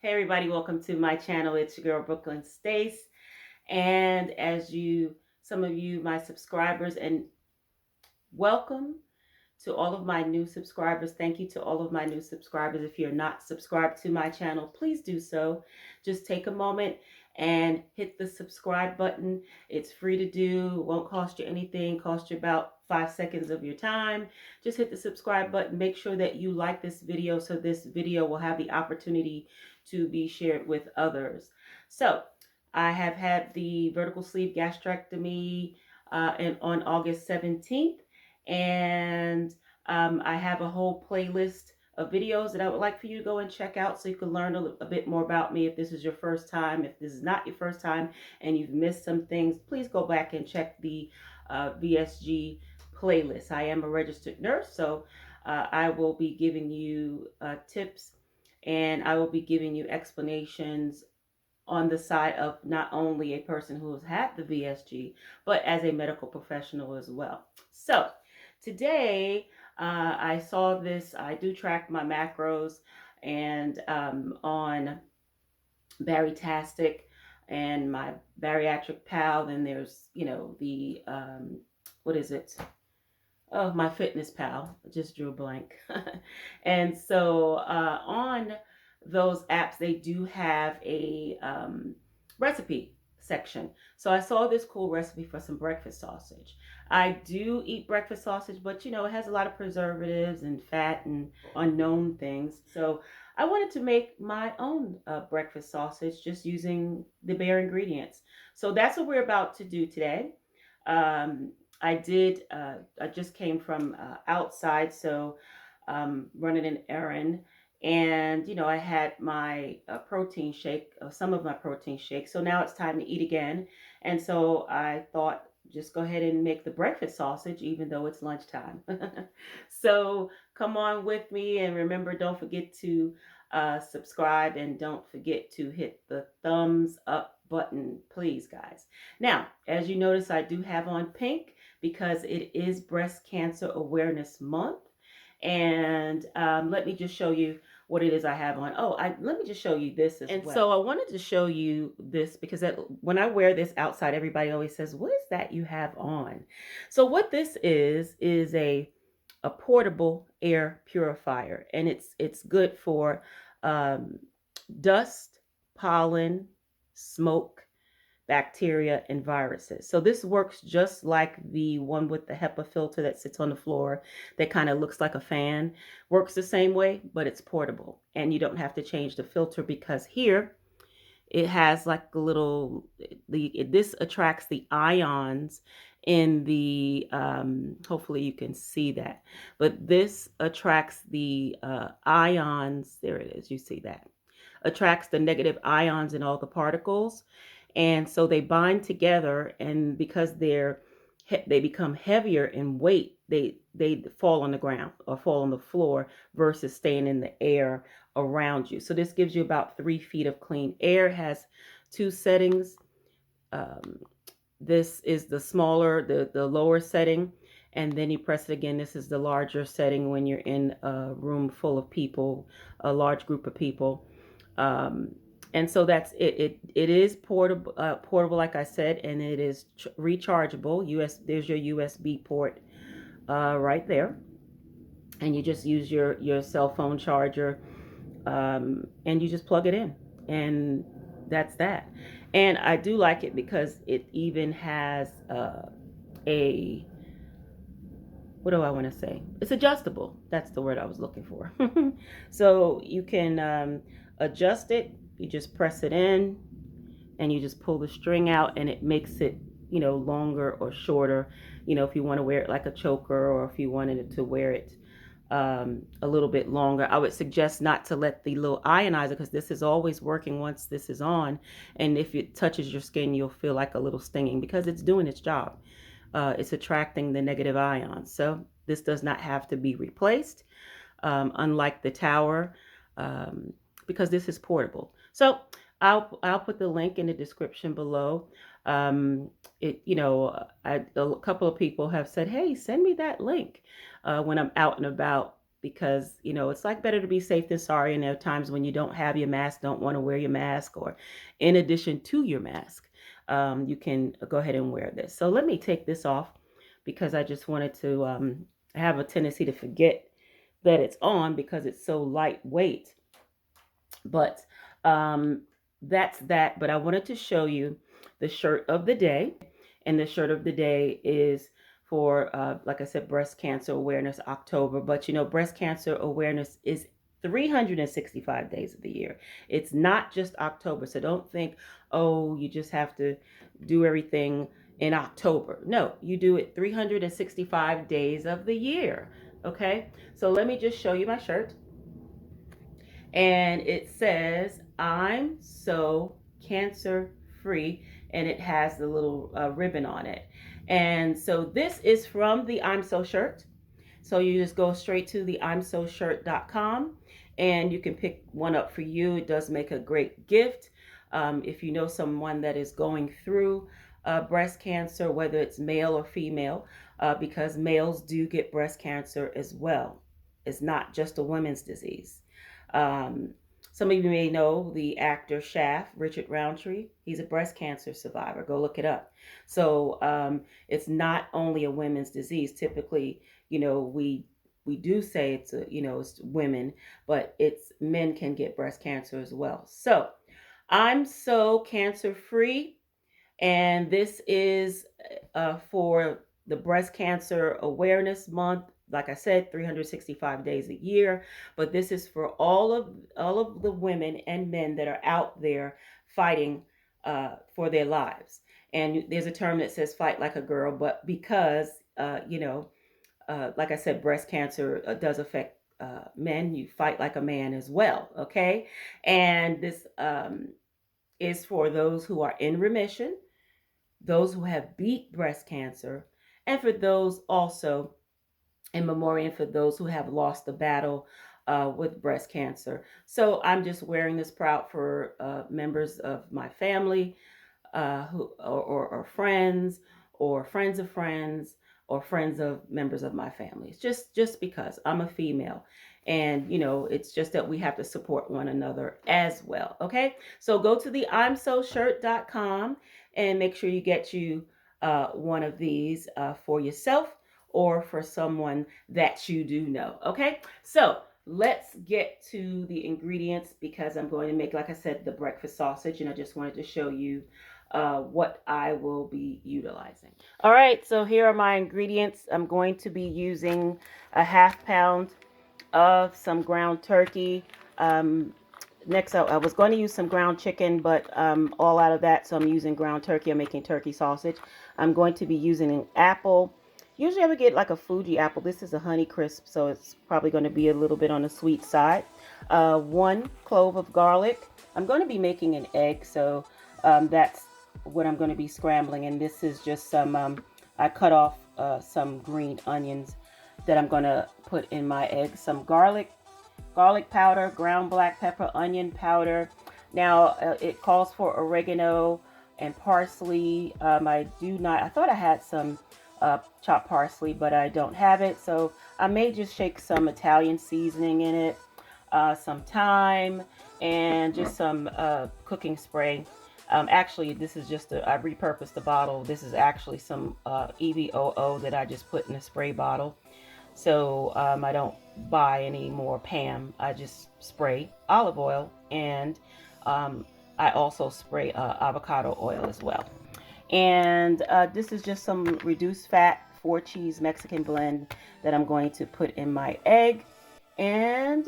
Hey everybody, welcome to my channel. It's your girl Brooklyn Stace. And some of you, my subscribers, and welcome to all of my new subscribers. Thank you to all of my new subscribers. If you're not subscribed to my channel, please do so. Just take a moment and hit the subscribe button. It's free to do. It won't cost you anything. Cost you about 5 seconds of your time. Just hit the subscribe button. Make sure that you like this video so this video will have the opportunity to be shared with others. So I have had the vertical sleeve gastrectomy on August 17th. And I have a whole playlist of videos that I would like for you to go and check out so you can learn a bit more about me if this is your first time. If this is not your first time and you've missed some things, please go back and check the VSG playlist. I am a registered nurse, so I will be giving you tips, and I will be giving you explanations on the side of not only a person who has had the VSG, but as a medical professional as well. So today, I saw this. I do track my macros, and on Baritastic and my Bariatric Pal. Then there's, the what is it? Oh, my Fitness Pal. I just drew a blank. And so on those apps, they do have a recipe section. So I saw this cool recipe for some breakfast sausage. I do eat breakfast sausage, but it has a lot of preservatives and fat and unknown things. So I wanted to make my own breakfast sausage just using the bare ingredients. So that's what we're about to do today. I just came from outside, so running an errand. And, I had my protein shake, some of my protein shake. So now it's time to eat again. And so I thought, just go ahead and make the breakfast sausage, even though it's lunchtime. So come on with me. And remember, don't forget to subscribe, and don't forget to hit the thumbs up button, please, guys. Now, as you notice, I do have on pink because it is Breast Cancer Awareness Month. And let me just show you what it is I have on. Let me just show you this as well. And so I wanted to show you this because when I wear this outside, everybody always says, what is that you have on? So what this is a portable air purifier, and it's good for dust, pollen, smoke, bacteria, and viruses. So this works just like the one with the HEPA filter that sits on the floor that kind of looks like a fan. Works the same way, but it's portable, and you don't have to change the filter because here it has like a little, this attracts the ions in the, hopefully you can see that, but this attracts the ions, there it is, you see that, attracts the negative ions in all the particles. And so they bind together, and because they become heavier in weight, they fall on the ground or fall on the floor versus staying in the air around you. So this gives you about 3 feet of clean air. It has 2 settings. This is the smaller, the lower setting, and then you press it again. This is the larger setting when you're in a room full of people, a large group of people. And so that's it. It is portable, like I said, and it is rechargeable. There's your USB port right there, and you just use your cell phone charger, and you just plug it in, and that's that. And I do like it because it even has a, what do I want to say? It's adjustable. That's the word I was looking for. So you can adjust it. You just press it in, and you just pull the string out, and it makes it, longer or shorter. If you want to wear it like a choker, or if you wanted to wear it a little bit longer. I would suggest not to let the little ionizer, because this is always working once this is on. And if it touches your skin, you'll feel like a little stinging because it's doing its job. It's attracting the negative ions. So this does not have to be replaced, unlike the tower, because this is portable. So I'll put the link in the description below. A couple of people have said, hey, send me that link when I'm out and about, because, you know, it's like better to be safe than sorry. And there are times when you don't have your mask, don't want to wear your mask, or in addition to your mask, you can go ahead and wear this. So let me take this off because I just wanted to have a tendency to forget that it's on because it's so lightweight. But that's that. But I wanted to show you the shirt of the day. And the shirt of the day is for, like I said, Breast Cancer Awareness October. But, you know, breast cancer awareness is 365 days of the year. It's not just October. So don't think, oh, you just have to do everything in October. No, you do it 365 days of the year. Okay, so let me just show you my shirt. And it says, I'm so cancer free. And it has the little ribbon on it. And so this is from the I'm So shirt. So you just go straight to the I'mSoShirt.com and you can pick one up for you. It does make a great gift. If you know someone that is going through breast cancer, whether it's male or female, because males do get breast cancer as well. It's not just a women's disease. Some of you may know the actor Shaft, Richard Roundtree. He's a breast cancer survivor. Go look it up. So it's not only a women's disease. Typically, you know, we do say it's it's women, but it's men can get breast cancer as well. So I'm so cancer free, and this is for the Breast Cancer Awareness Month. Like I said, 365 days a year, but this is for all of the women and men that are out there fighting for their lives. And there's a term that says "fight like a girl," but because like I said, breast cancer does affect men, you fight like a man as well. Okay, and this is for those who are in remission, those who have beat breast cancer, and for those also in memoriam for those who have lost the battle with breast cancer. So I'm just wearing this proud for members of my family, or friends, or friends of friends, or friends of members of my family. It's just because I'm a female. And, you know, it's just that we have to support one another as well. Okay. So go to the I'mSoShirt.com and make sure you get you one of these for yourself or for someone that you do know. Okay. So let's get to the ingredients because I'm going to make, like I said, the breakfast sausage. And I just wanted to show you what I will be utilizing. All right, so here are my ingredients. I'm going to be using a ½ pound of some ground turkey. Next, I was going to use some ground chicken, but all out of that, so I'm using ground turkey. I'm making turkey sausage. I'm going to be using an apple. Usually I would get like a Fuji apple. This is a Honey Crisp, so it's probably going to be a little bit on the sweet side. 1 clove of garlic. I'm going to be making an egg, so that's what I'm going to be scrambling. And this is just some, I cut off some green onions that I'm going to put in my egg. Some garlic powder, ground black pepper, onion powder. Now it calls for oregano and parsley. I thought I had some chopped parsley, but I don't have it. So I may just shake some Italian seasoning in it, some thyme, and just some cooking spray. Actually, this is just I repurposed the bottle. This is actually some EVOO that I just put in a spray bottle. So I don't buy any more Pam. I just spray olive oil, and I also spray avocado oil as well. And this is just some reduced fat 4-cheese Mexican blend that I'm going to put in my egg. And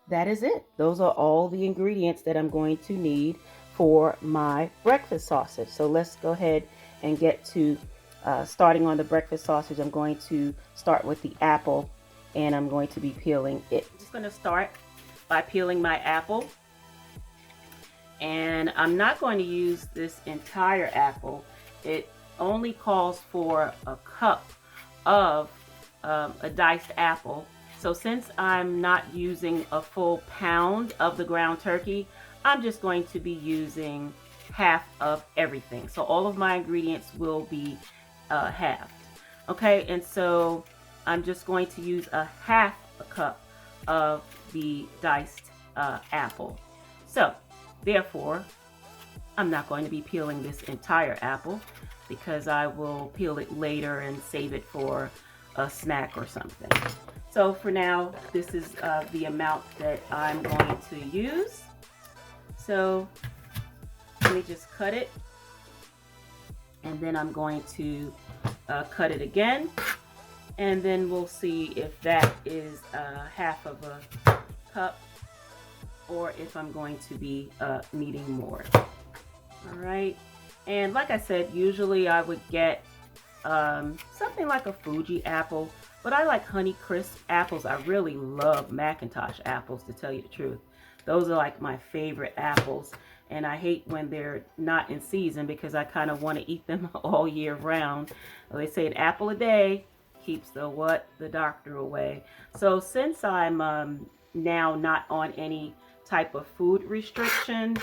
that is it. Those are all the ingredients that I'm going to need for my breakfast sausage. So let's go ahead and get to starting on the breakfast sausage. I'm going to start with the apple, and I'm going to be peeling it. I'm just going to start by peeling my apple, and I'm not going to use this entire apple. It only calls for a cup of a diced apple. So since I'm not using a full pound of the ground turkey, I'm just going to be using half of everything. So all of my ingredients will be halved. Okay, and so I'm just going to use a half a cup of the diced apple. So therefore, I'm not going to be peeling this entire apple because I will peel it later and save it for a snack or something. So for now, this is the amount that I'm going to use. So let me just cut it, and then I'm going to cut it again, and then we'll see if that is half of a cup or if I'm going to be needing more. All right, and like I said, usually I would get something like a Fuji apple, but I like Honey Crisp apples. I really love McIntosh apples, to tell you the truth. Those are like my favorite apples, and I hate when they're not in season because I kind of want to eat them all year round. They say an apple a day keeps the doctor away. So since I'm now not on any type of food restriction,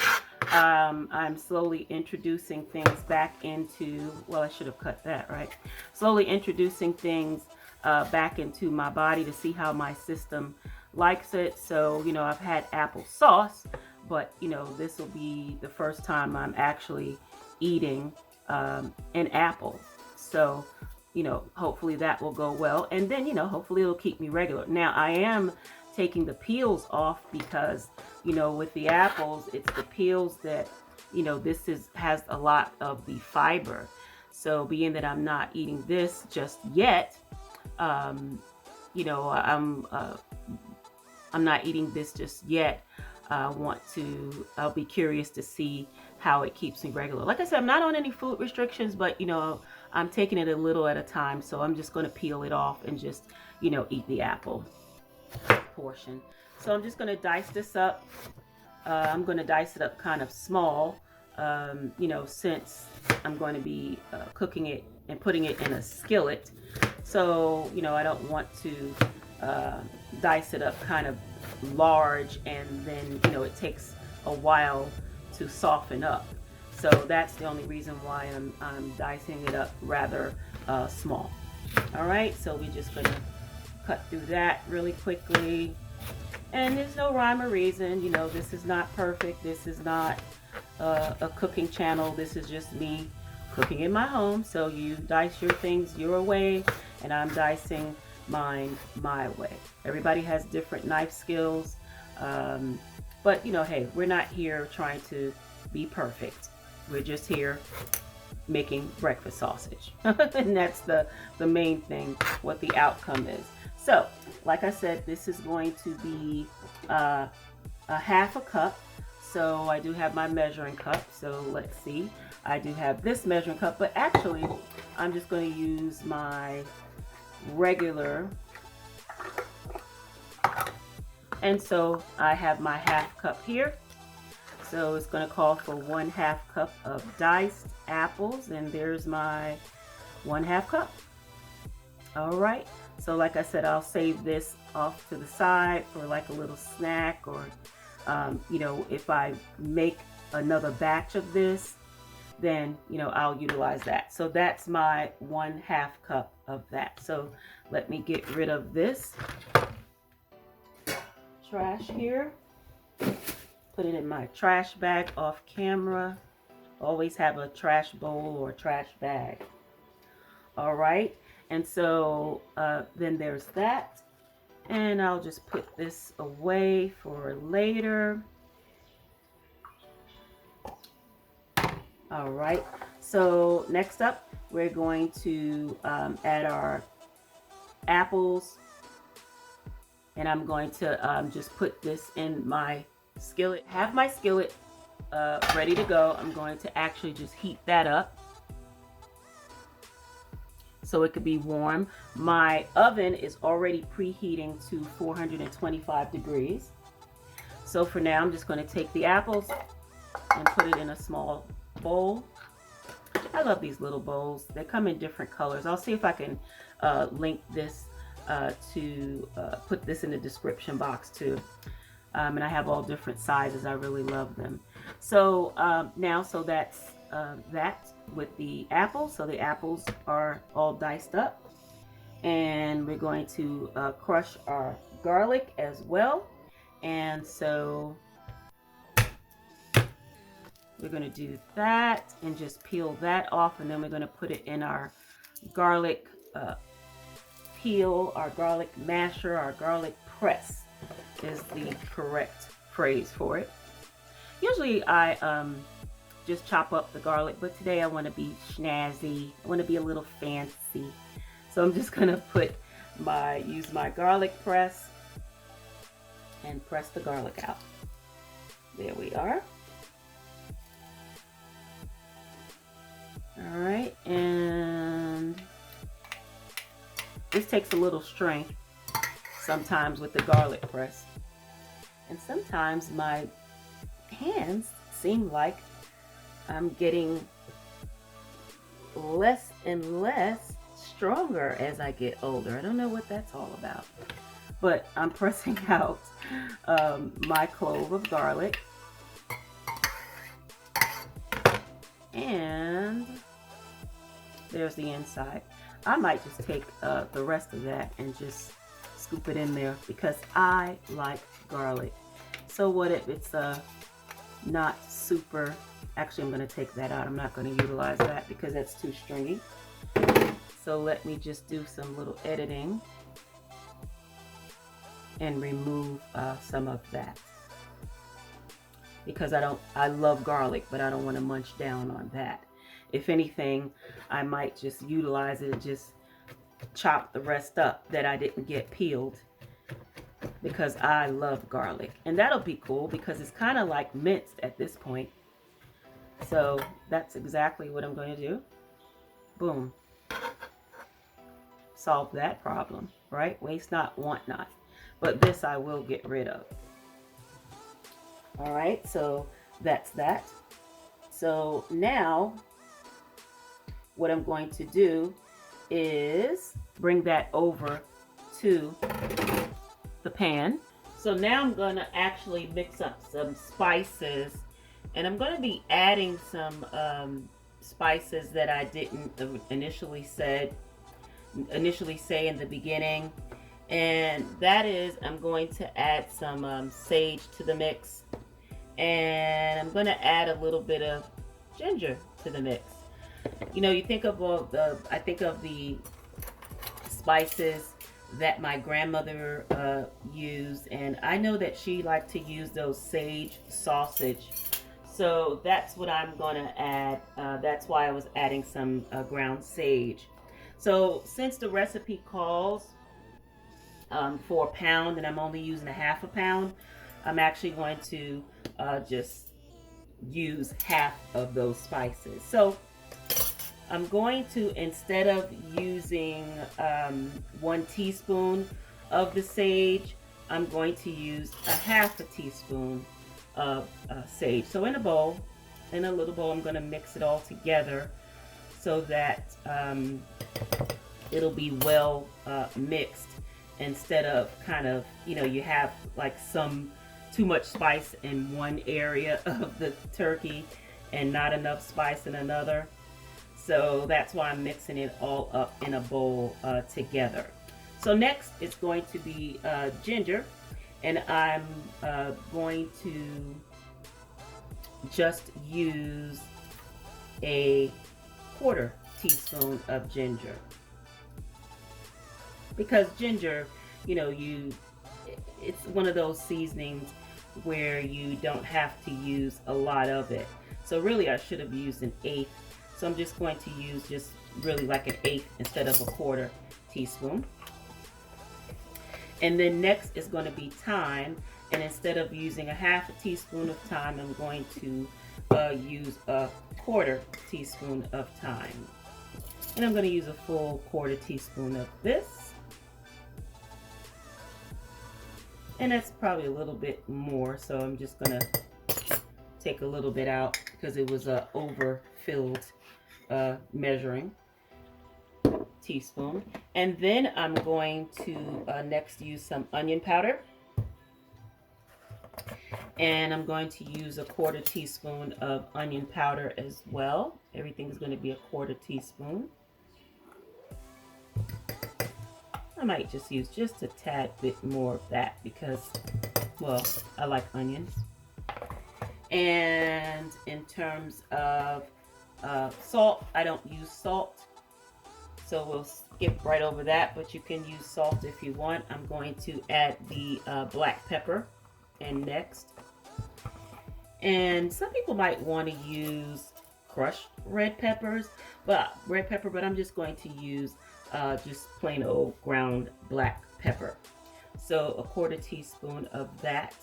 I'm slowly introducing things back into, well, I should have cut that, right? Slowly introducing things back into my body to see how my system likes it. So, you know, I've had applesauce, but, you know, this will be the first time I'm actually eating an apple. So, you know, hopefully that will go well. And then, you know, hopefully it'll keep me regular. Now, I am taking the peels off because, you know, with the apples, it's the peels that, you know, has a lot of the fiber. So being that I'm not eating this just yet, you know, I'm not eating this just yet. I'll be curious to see how it keeps me regular. Like I said, I'm not on any food restrictions, but, you know, I'm taking it a little at a time. So I'm just going to peel it off and just, you know, eat the apple portion. So I'm just going to dice this up. I'm going to dice it up kind of small, you know, since I'm going to be cooking it and putting it in a skillet. So, you know, I don't want to dice it up kind of large, and then, you know, it takes a while to soften up. So that's the only reason why I'm dicing it up rather small. All right, so we're just going to cut through that really quickly. And there's no rhyme or reason, you know, this is not perfect. This is not a cooking channel. This is just me cooking in my home. So you dice your things your way, and I'm dicing mine my way. Everybody has different knife skills. But, you know, hey, we're not here trying to be perfect. We're just here making breakfast sausage. And that's the main thing, what the outcome is. So, like I said, this is going to be a half a cup. So I do have my measuring cup. So let's see. I do have this measuring cup, but actually I'm just going to use my regular. And so I have my half cup here. So it's going to call for 1/2 cup of diced apples, and there's my 1/2 cup. All right. So like I said, I'll save this off to the side for like a little snack, or, you know, if I make another batch of this, then, you know, I'll utilize that. So that's my 1/2 cup of that. So let me get rid of this trash here. Put it in my trash bag off camera. Always have a trash bowl or trash bag. All right. And so then there's that. And I'll just put this away for later. All right. So next up, we're going to add our apples. And I'm going to just put this in my skillet. Have my skillet ready to go. I'm going to actually just heat that up so it could be warm. My oven is already preheating to 425 degrees. So for now, I'm just going to take the apples and put it in a small bowl. I love these little bowls. They come in different colors. I'll see if I can link this to put this in the description box too. And I have all different sizes. I really love them. So now, so that's that with the apples. So the apples are all diced up, and we're going to crush our garlic as well. And so we're going to do that and just peel that off, and then we're going to put it in our garlic peel, our garlic masher, our garlic press is the correct phrase for it. Usually I just chop up the garlic, but today I want to be snazzy. I want to be a little fancy. So I'm just going to use my garlic press and press the garlic out. There we are. All right, and this takes a little strength sometimes with the garlic press. And sometimes my hands seem like I'm getting less and less stronger as I get older. I don't know what that's all about. But I'm pressing out my clove of garlic. And there's the inside. I might just take the rest of that and just scoop it in there because I like garlic. So what if it's not super, actually I'm going to take that out. I'm not going to utilize that because that's too stringy. So let me just do some little editing and remove some of that. Because I love garlic, but I don't want to munch down on that. If anything, I might just utilize it and just chop the rest up that I didn't get peeled because I love garlic. And that'll be cool because it's kind of like minced at this point. So that's exactly what I'm going to do. Boom. Solve that problem, right? Waste not, want not. But this I will get rid of. All right, so that's that. So now what I'm going to do is bring that over to the pan. So now I'm going to actually mix up some spices, and I'm going to be adding some spices that I didn't initially say in the beginning. And that is, I'm going to add some sage to the mix. And I'm going to add a little bit of ginger to the mix. You know, you think of I think of the spices that my grandmother used, and I know that she liked to use those sage sausage. So that's what I'm going to add. That's why I was adding some ground sage. So since the recipe calls for a pound and I'm only using a half a pound, I'm actually going to just use half of those spices. So I'm going to, instead of using 1 teaspoon of the sage, I'm going to use a half a teaspoon of sage. So in a little bowl, I'm going to mix it all together so that it'll be well mixed, instead of kind of, you know, you have like too much spice in one area of the turkey and not enough spice in another. So that's why I'm mixing it all up in a bowl together. So next it's going to be ginger, and I'm going to just use a 1/4 teaspoon of ginger. Because ginger, you know, it's one of those seasonings where you don't have to use a lot of it. So really I should have used 1/8. So I'm just going to use just really like 1/8 instead of a 1/4 teaspoon. And then next is going to be thyme, and instead of using a half a teaspoon of thyme, I'm going to use a 1/4 teaspoon of thyme. And I'm going to use a full 1/4 teaspoon of this. And that's probably a little bit more, so I'm just going to take a little bit out because it was a overfilled measuring teaspoon. And then I'm going to next use some onion powder. And I'm going to use a 1/4 teaspoon of onion powder as well. Everything is going to be a 1/4 teaspoon. I might just use just a tad bit more of that because, well, I like onions. And in terms of salt, I don't use salt, so we'll skip right over that, but you can use salt if you want. I'm going to add the black pepper in next. And some people might want to use crushed red peppers, but I'm just going to use just plain old ground black pepper. So a 1/4 teaspoon of that.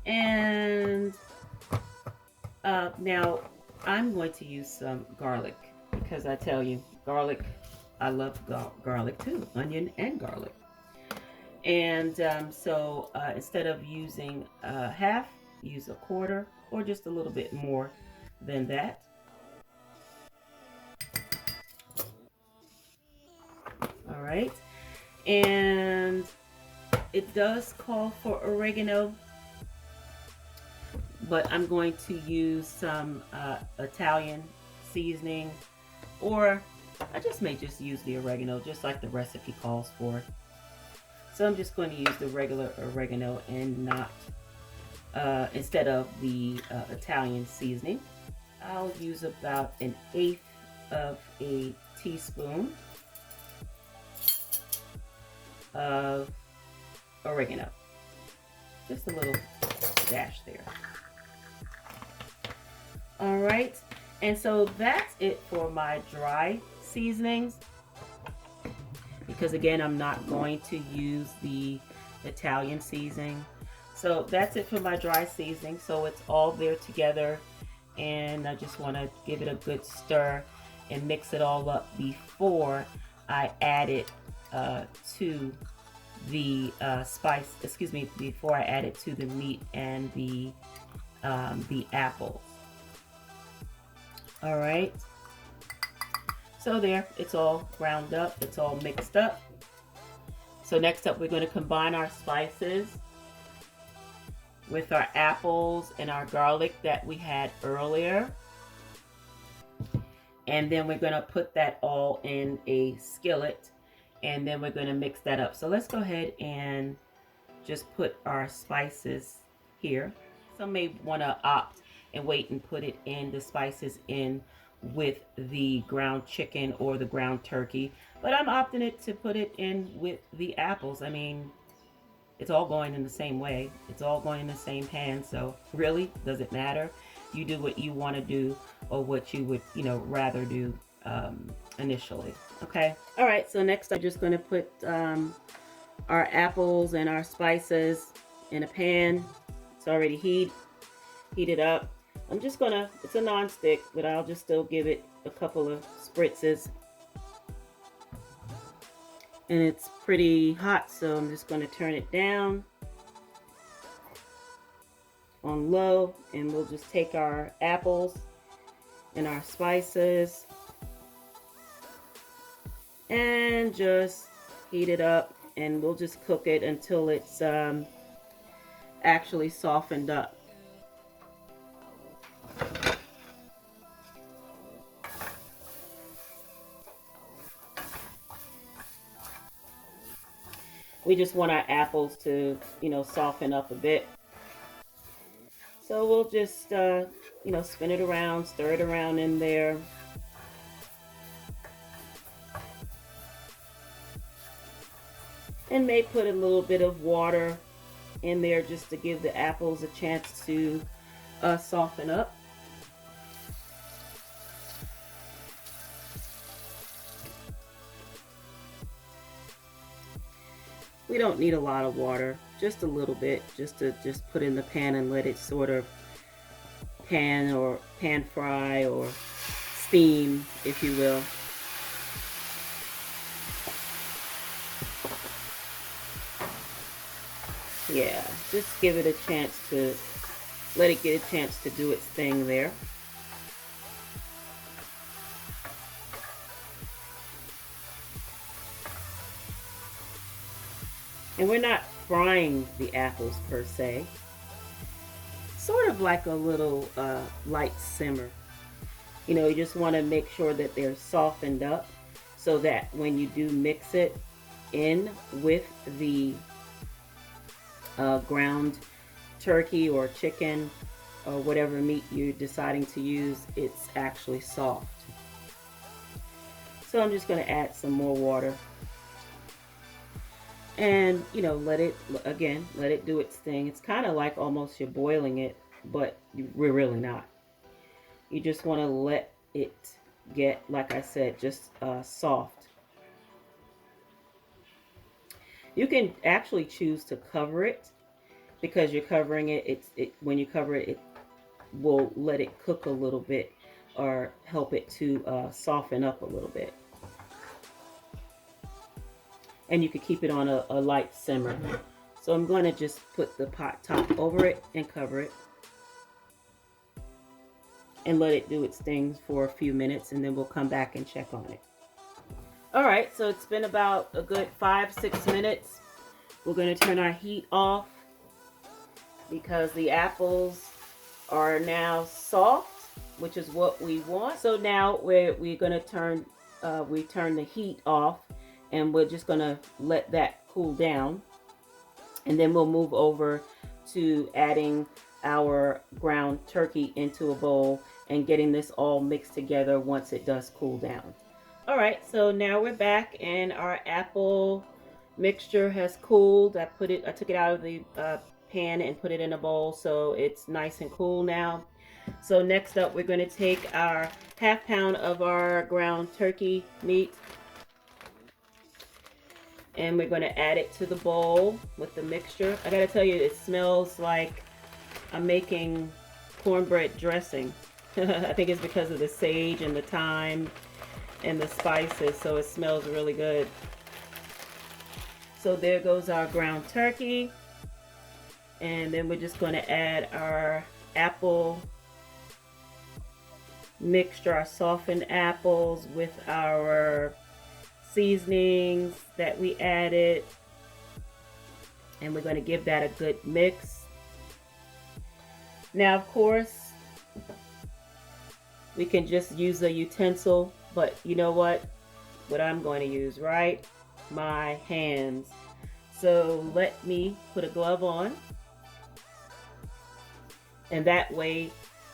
And now I'm going to use some garlic because I tell you, garlic, I love garlic too, onion and garlic. And so instead of using half, use a 1/4 or just a little bit more than that. All right, and it does call for oregano, but I'm going to use some Italian seasoning, or I may just use the oregano just like the recipe calls for. So I'm just going to use the regular oregano and not instead of the Italian seasoning. I'll use about 1/8 of a teaspoon of oregano. Just a little dash there. All right, and so that's it for my dry seasonings. Because again, I'm not going to use the Italian seasoning. So that's it for my dry seasoning. So it's all there together, and I just want to give it a good stir and mix it all up before I add it to the spice. Excuse me, before I add it to the meat and the apples. All right. So there, it's all ground up, it's all mixed up. So next up, we're going to combine our spices with our apples and our garlic that we had earlier. And then we're going to put that all in a skillet, and then we're going to mix that up. So let's go ahead and just put our spices here. Some may want to opt and wait and put it in, the spices in with the ground chicken or the ground turkey, but I'm opting it to put it in with the apples. I mean, it's all going in the same way, it's all going in the same pan, so really, does it matter? You do what you want to do, or what you would, rather do initially. Okay, all right, so next I'm just going to put our apples and our spices in a pan. It's already heated up. I'm just gonna, it's a non-stick, but I'll just still give it a couple of spritzes. And it's pretty hot, so I'm just gonna turn it down on low, and we'll just take our apples and our spices and just heat it up, and we'll just cook it until it's actually softened up. We just want our apples to, soften up a bit. So we'll just, spin it around, stir it around in there. And may put a little bit of water in there just to give the apples a chance to soften up. We don't need a lot of water, just a little bit, just to put in the pan and let it sort of pan fry or steam, if you will. Yeah, just give it a chance to, let it get a chance to do its thing there. And we're not frying the apples per se. Sort of like a little light simmer. You just want to make sure that they're softened up so that when you do mix it in with the ground turkey or chicken or whatever meat you're deciding to use, it's actually soft. So I'm just going to add some more water. And, you know, let it do its thing. It's kind of like almost you're boiling it, but we're really not. You just want to let it get, like I said, just soft. You can actually choose to cover it, because you're covering it. When you cover it, it will let it cook a little bit or help it to soften up a little bit. And you can keep it on a light simmer. So I'm going to just put the pot top over it and cover it and let it do its thing for a few minutes, and then we'll come back and check on it. All right, so it's been about a good 5-6 minutes. We're going to turn our heat off because the apples are now soft, which is what we want. So now we're going to turn the heat off, and we're just going to let that cool down, and then we'll move over to adding our ground turkey into a bowl and getting this all mixed together once it does cool down. All right, so now we're back and our apple mixture has cooled. I took it out of the pan and put it in a bowl, so it's nice and cool now. So next up, we're going to take our ½ pound of our ground turkey meat, and we're going to add it to the bowl with the mixture. I gotta tell you, it smells like I'm making cornbread dressing. I think it's because of the sage and the thyme and the spices, so it smells really good. So there goes our ground turkey, and then we're just going to add our apple mixture, our softened apples with our seasonings that we added, and we're going to give that a good mix. Now, of course, we can just use a utensil, but you know what I'm going to use, right? My hands. So let me put a glove on, and that way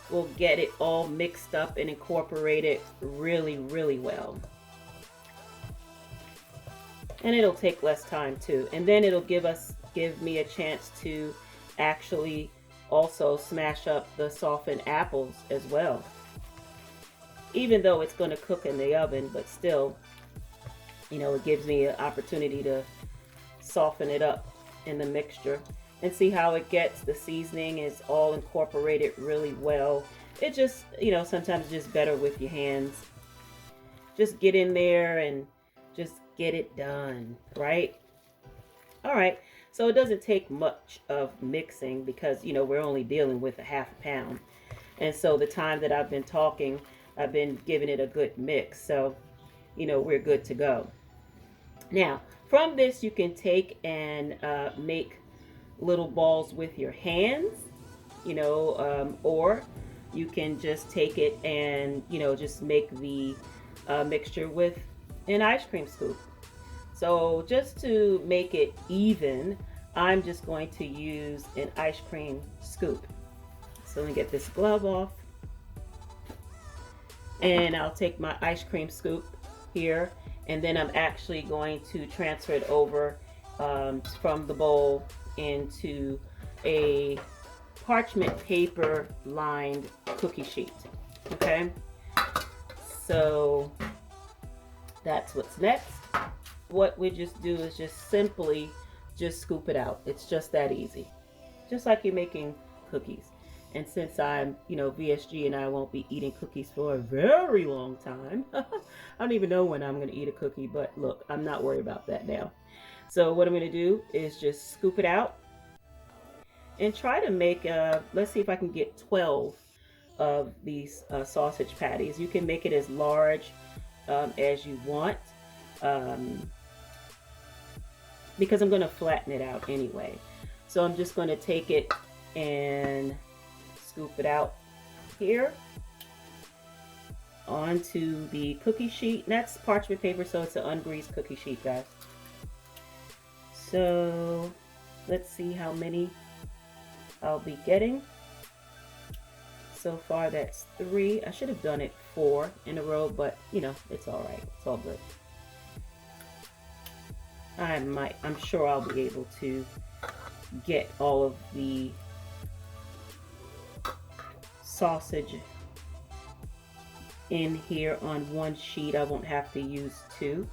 we'll get it all mixed up and incorporated really, really well. And it'll take less time too. And then it'll give me a chance to actually also smash up the softened apples as well. Even though it's going to cook in the oven, but still, you know, it gives me an opportunity to soften it up in the mixture and see how it gets. The seasoning is all incorporated really well. It just, you know, sometimes just better with your hands. Just get in there and just get it done, right? All right, so it doesn't take much of mixing because, you know, we're only dealing with a ½ pound. And so the time that I've been talking, I've been giving it a good mix. So, you know, we're good to go. Now, from this, you can take and make little balls with your hands, you know, or you can just take it and, you know, just make the mixture with an ice cream scoop. So just to make it even, I'm just going to use an ice cream scoop. So let me get this glove off. And I'll take my ice cream scoop here, and then I'm actually going to transfer it over from the bowl into a parchment paper lined cookie sheet. Okay, so that's what's next. What we just do is just simply just scoop it out. It's just that easy, just like you're making cookies. And since I'm, you know, VSG and I won't be eating cookies for a very long time, I don't even know when I'm going to eat a cookie, but look, I'm not worried about that now. So what I'm going to do is just scoop it out and try to make, let's see if I can get 12 of these sausage patties. You can make it as large as you want, because I'm going to flatten it out anyway. So I'm just going to take it and scoop it out here. onto the cookie sheet. And that's parchment paper, so it's an ungreased cookie sheet, guys. So let's see how many I'll be getting. So far that's 3. I should have done it 4 in a row, but you know, it's all right. It's all good. I'm sure I'll be able to get all of the sausage in here on one sheet. I won't have to use 2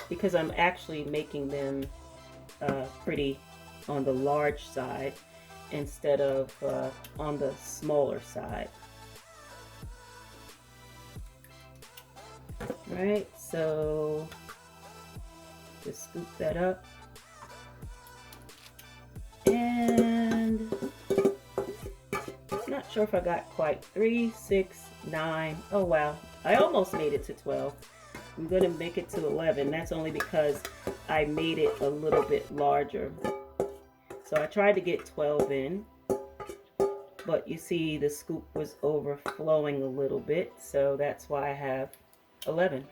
because I'm actually making them pretty on the large side instead of on the smaller side. All right, so just scoop that up. And not sure if I got quite 3, 6, 9. Oh wow, I almost made it to 12. I'm gonna make it to 11. That's only because I made it a little bit larger. So I tried to get 12 in, but you see the scoop was overflowing a little bit, so that's why I have 11.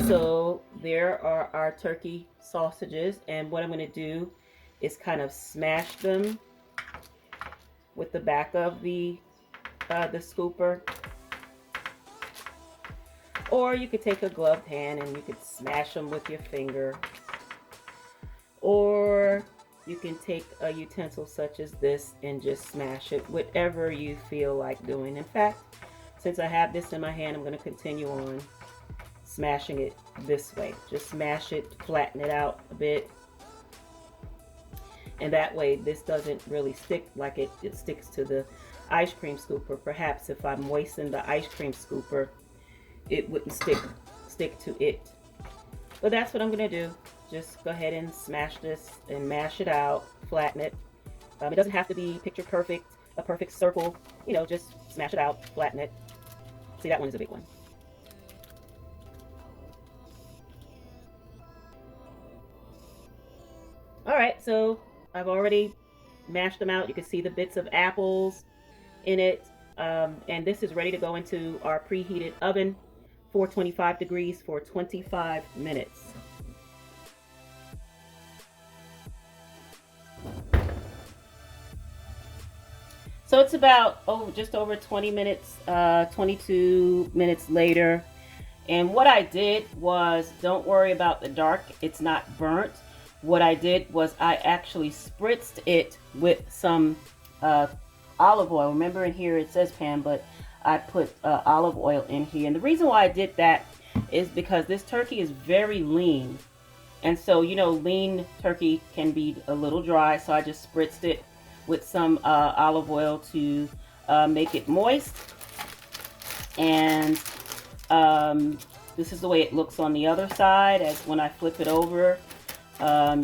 So there are our turkey sausages, and what I'm going to do is kind of smash them with the back of the scooper. Or you could take a gloved hand and you could smash them with your finger. Or you can take a utensil such as this and just smash it, whatever you feel like doing. In fact, since I have this in my hand, I'm going to continue on smashing it this way. Just smash it, flatten it out a bit. And that way this doesn't really stick like it sticks to the ice cream scooper. Perhaps if I moisten the ice cream scooper, it wouldn't stick to it. But that's what I'm going to do. Just go ahead and smash this and mash it out, flatten it. It doesn't have to be picture perfect, a perfect circle. You know, just smash it out, flatten it. See, that one is a big one. All right, so I've already mashed them out. You can see the bits of apples in it. And this is ready to go into our preheated oven, 425 degrees for 25 minutes. So it's about just over 20 minutes, 22 minutes later. And what I did was, don't worry about the dark, it's not burnt. What I did was I actually spritzed it with some olive oil. Remember in here it says pan, but I put olive oil in here. And the reason why I did that is because this turkey is very lean. And so, you know, lean turkey can be a little dry. So I just spritzed it with some olive oil to make it moist. And this is the way it looks on the other side. As when I flip it over,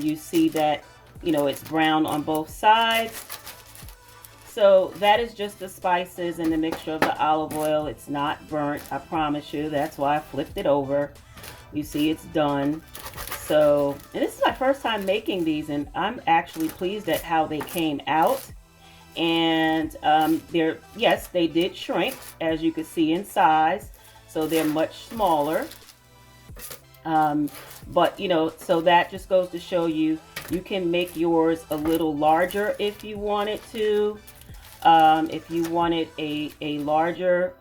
you see that, you know, it's brown on both sides. So that is just the spices and the mixture of the olive oil. It's not burnt, I promise you. That's why I flipped it over. You see it's done. So, and this is my first time making these, and I'm actually pleased at how they came out. And yes, they did shrink, as you can see, in size. So they're much smaller. But, you know, so that just goes to show you, you can make yours a little larger if you wanted to. If you wanted a larger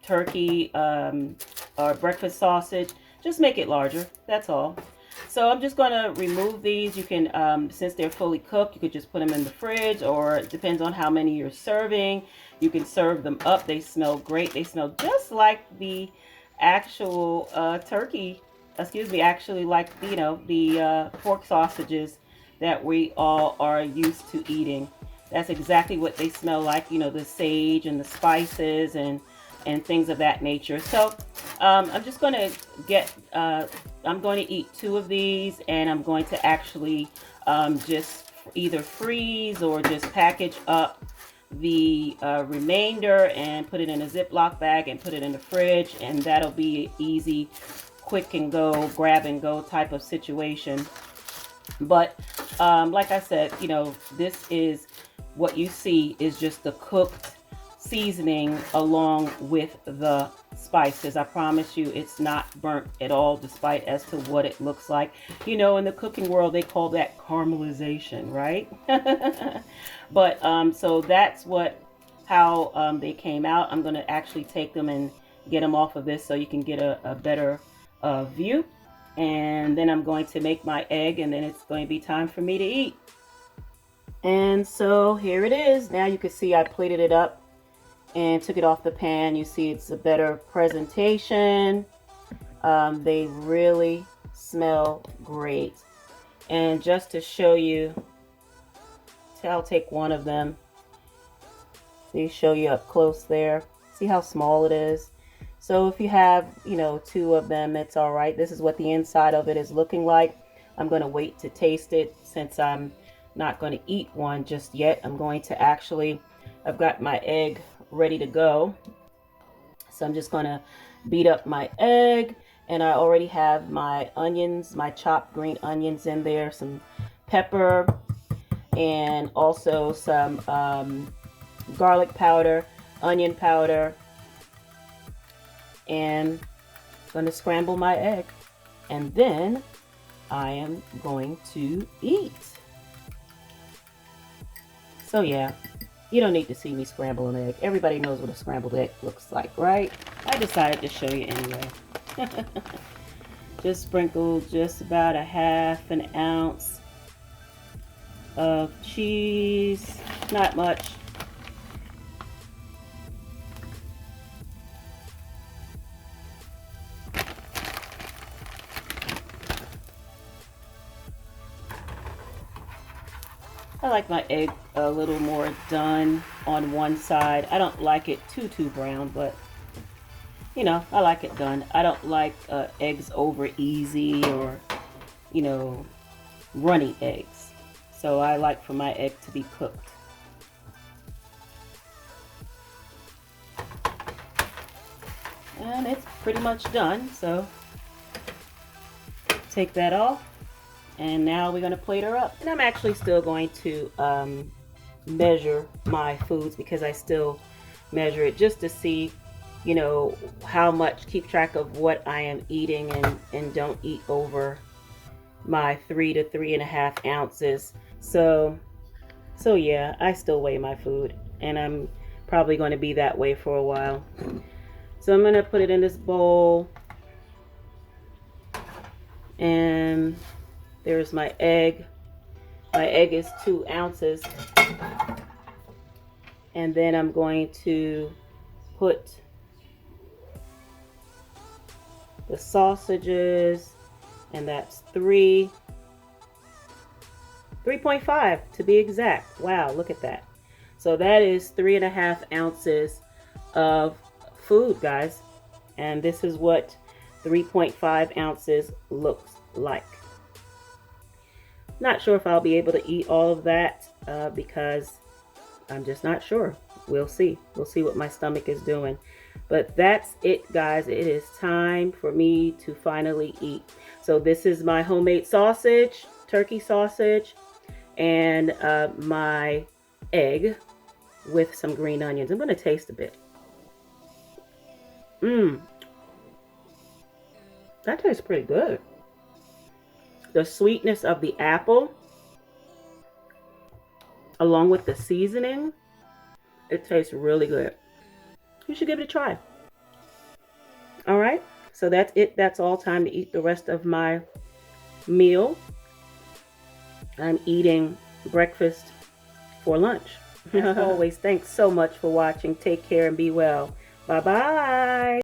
turkey or breakfast sausage, just make it larger. That's all. So I'm just going to remove these. You can, since they're fully cooked, you could just put them in the fridge, or it depends on how many you're serving. You can serve them up. They smell great. They smell just like the actual turkey, excuse me, actually like, you know, the pork sausages that we all are used to eating. That's exactly what they smell like, you know, the sage and the spices and things of that nature. So I'm just going to get, I'm going to eat 2 of these, and I'm going to actually just either freeze or just package up the remainder and put it in a Ziploc bag and put it in the fridge, and that'll be easy, quick and go, grab and go type of situation. But like I said, you know, this is what you see is just the cooked seasoning along with the spices. I promise you it's not burnt at all, despite as to what it looks like. You know, in the cooking world they call that caramelization, right? But so that's how they came out. I'm going to actually take them and get them off of this so you can get a better view. And then I'm going to make my egg, and then it's going to be time for me to eat. And so here it is. Now you can see I plated it up and took it off the pan. You see it's a better presentation. They really smell great. And just to show you, I'll take one of them. See, show you up close there. See how small it is? So if you have, you know, 2 of them, it's all right. This is what the inside of it is looking like. I'm going to wait to taste it since I'm not going to eat one just yet. I'm going to actually, I've got my egg ready to go. So I'm just going to beat up my egg, and I already have my onions, my chopped green onions in there, some pepper, and also some garlic powder, onion powder, and I'm going to scramble my egg, and then I am going to eat. So yeah, you don't need to see me scramble an egg. Everybody knows what a scrambled egg looks like, right? I decided to show you anyway. Just sprinkle just about a ½ an ounce of cheese, not much. I like my egg a little more done on one side. I don't like it too brown, but you know, I like it done. I don't like eggs over easy, or, you know, runny eggs. So I like for my egg to be cooked. And it's pretty much done, so take that off. And now we're going to plate her up. And I'm actually still going to measure my foods, because I still measure it just to see, you know, how much, keep track of what I am eating, and don't eat over my 3 to 3.5 ounces. So yeah, I still weigh my food, and I'm probably going to be that way for a while. So I'm going to put it in this bowl, and there's my egg. My egg is 2 ounces. And then I'm going to put the sausages, and that's 3.5 to be exact. Wow, look at that. So that is 3.5 ounces of food, guys. And this is what 3.5 ounces looks like. Not sure if I'll be able to eat all of that because I'm just not sure. We'll see. We'll see what my stomach is doing. But that's it, guys. It is time for me to finally eat. So this is my homemade sausage, turkey sausage, and my egg with some green onions. I'm going to taste a bit. That tastes pretty good. The sweetness of the apple, along with the seasoning, it tastes really good. You should give it a try. All right, so that's it. That's all. Time to eat the rest of my meal. I'm eating breakfast for lunch. As always, thanks so much for watching. Take care and be well. Bye-bye.